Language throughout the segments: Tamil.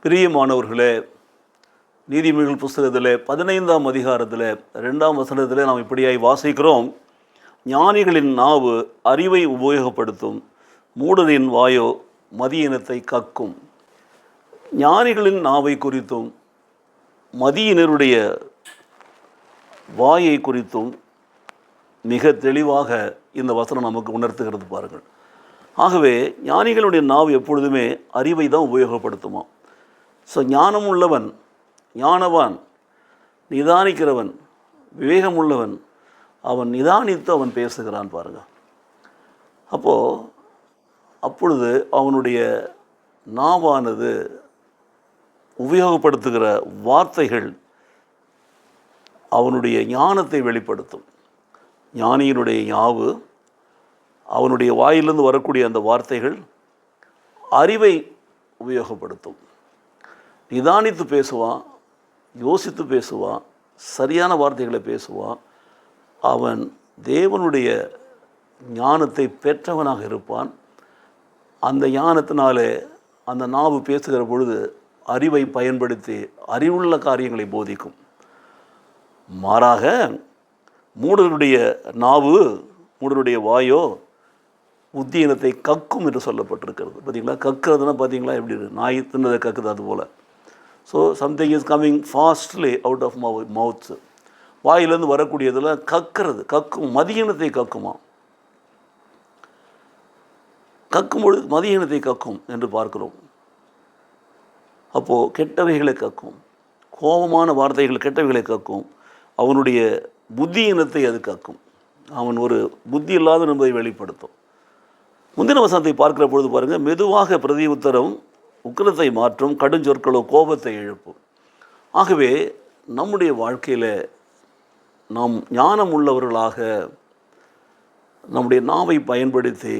பிரியமானவர்களே, நீதிமொழிகள் புஸ்தகத்தில் 15ஆம் அதிகாரத்தில் 2ஆம் வசனத்தில் நாம் இப்படியாய் வாசிக்கிறோம். ஞானிகளின் நாவு அறிவை உபயோகப்படுத்தும், மூடரின் வாயோ மதியினத்தை கக்கும். ஞானிகளின் நாவை குறித்தும் மதியினருடைய வாயை குறித்தும் மிக தெளிவாக இந்த வசனம் நமக்கு உணர்த்துகிறது பாருங்கள். ஆகவே ஞானிகளுடைய நாவு எப்பொழுதுமே அறிவை தான் உபயோகப்படுத்துமா. ஸோ ஞானம் உள்ளவன், ஞானவான், நிதானிக்கிறவன், விவேகம் உள்ளவன், அவன் நிதானித்து அவன் பேசுகிறான் பாருங்கள். அப்பொழுது அவனுடைய நாவானது உபயோகப்படுத்துகிற வார்த்தைகள் அவனுடைய ஞானத்தை வெளிப்படுத்தும். ஞானியினுடைய நாவு, அவனுடைய வாயிலிருந்து வரக்கூடிய அந்த வார்த்தைகள் அறிவை உபயோகப்படுத்தும். நிதானித்து பேசுவான், யோசித்து பேசுவான், சரியான வார்த்தைகளை பேசுவான். அவன் தேவனுடைய ஞானத்தை பெற்றவனாக இருப்பான். அந்த ஞானத்தினாலே அந்த நாவு பேசுகிற பொழுது அறிவை பயன்படுத்தி அறிவுள்ள காரியங்களை போதிக்கும். மாறாக மூடருடைய நாவு, மூடருடைய வாயோ புத்தியினத்தை கக்கும் என்று சொல்லப்பட்டிருக்கிறது. பார்த்தீங்களா, கக்கிறதுனா பார்த்தீங்களா எப்படி நாய் தின்னதை கக்குது அதுபோல். So something is coming fastly out of mouths. வாயிலேருந்து வரக்கூடியதில் கக்கிறது, கக்கும், மதியினத்தை கக்குமா. கக்கும் பொழுது மதியினத்தை கக்கும் என்று பார்க்கிறோம். அப்போது கெட்டவைகளை கக்கும், கோபமான வார்த்தைகள் கெட்டவைகளை கக்கும். அவனுடைய புத்தியினத்தை அது கக்கும். அவன் ஒரு புத்தி இல்லாத என்பதை வெளிப்படுத்தும். முந்தின வசனத்தை பார்க்கிற பொழுது பாருங்கள், மெதுவாக பிரதி உத்தரம் உக்கிரத்தை மாற்றும், கடுஞ்சொற்களோ கோபத்தை எழுப்பும். ஆகவே நம்முடைய வாழ்க்கையில் நாம் ஞானம் உள்ளவர்களாக நம்முடைய நாவை பயன்படுத்தி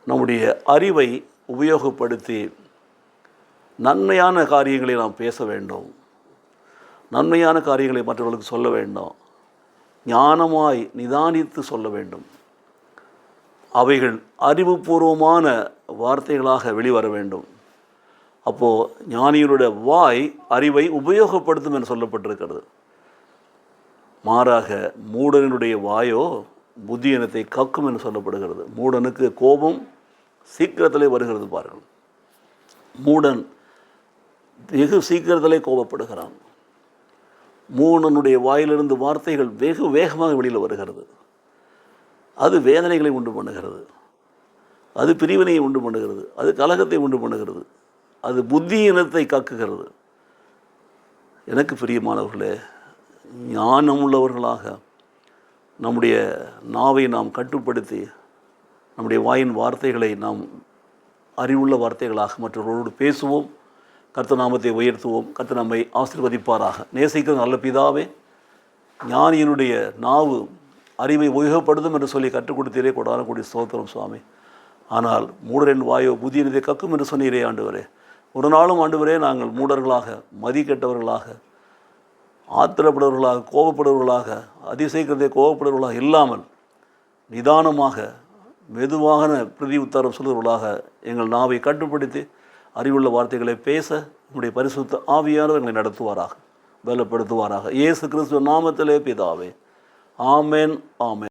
நம்முடைய அறிவை உபயோகப்படுத்தி நன்மையான காரியங்களை நாம் பேச வேண்டும். நன்மையான காரியங்களை மற்றவர்களுக்கு சொல்ல வேண்டும். ஞானமாய் நிதானித்து சொல்ல வேண்டும். அவைகள் அறிவுபூர்வமான வார்த்தைகளாக வெளிவர வேண்டும். அப்போது ஞானியனுடைய வாய் அறிவை உபயோகப்படுத்தும் என்று சொல்லப்பட்டிருக்கிறது. மாறாக மூடனுடைய வாயோ புத்தியினத்தை கக்கும் என்று சொல்லப்படுகிறது. மூடனுக்கு கோபம் சீக்கிரத்திலே வருகிறது பாருங்கள். மூடன் வெகு சீக்கிரத்திலே கோபப்படுகிறான். மூடனுடைய வாயிலிருந்து வார்த்தைகள் வெகு வேகமாக வெளியில் வருகிறது. அது வேதனைகளை உண்டு பண்ணுகிறது, அது பிரிவினையை உண்டு பண்ணுகிறது, அது கலகத்தை உண்டு பண்ணுகிறது, அது புத்தியினத்தை கக்குகிறது. எனக்கு பிரியமானவர்களே, ஞானம் உள்ளவர்களாக நம்முடைய நாவை நாம் கட்டுப்படுத்தி நம்முடைய வாயின் வார்த்தைகளை நாம் அறிவுள்ள வார்த்தைகளாக மற்றவர்களோடு பேசுவோம். கர்த்தர் நாமத்தை உயர்த்துவோம். கர்த்தர் நம்மை ஆசீர்வதிப்பாராக. நேசிக்கிற நல்ல பிதாவே, ஞானியினுடைய நாவு அறிவை உபயோகப்படுத்தும் என்று சொல்லி கற்றுக் கொடுத்தீரே, கொடானக்கூடிய ஸ்தோத்திரம் சுவாமி. ஆனால் மூடரின் வாயோ புத்தியினத்தை கக்கும் என்று சொன்னீரே ஆண்டவரே. ஒரு நாளும் ஆண்டவரே நாங்கள் மூடர்களாக, மதிக்கெட்டவர்களாக, ஆத்திரப்படுவர்களாக, கோபப்படுவர்களாக, அதிசயிக்கிறதை கோபப்படுவர்களாக இல்லாமல் நிதானமாக மெதுவான பிரதி உத்தரம் சொல்லுவர்களாக எங்கள் நாவை கட்டுப்படுத்தி அறிவுள்ள வார்த்தைகளை பேச நம்முடைய பரிசுத்த ஆவியானவர் எங்களை நடத்துவாராக, பலப்படுத்துவாராக. இயேசு கிறிஸ்துவின் நாமத்திலே பிதாவே, ஆமென், ஆமென்.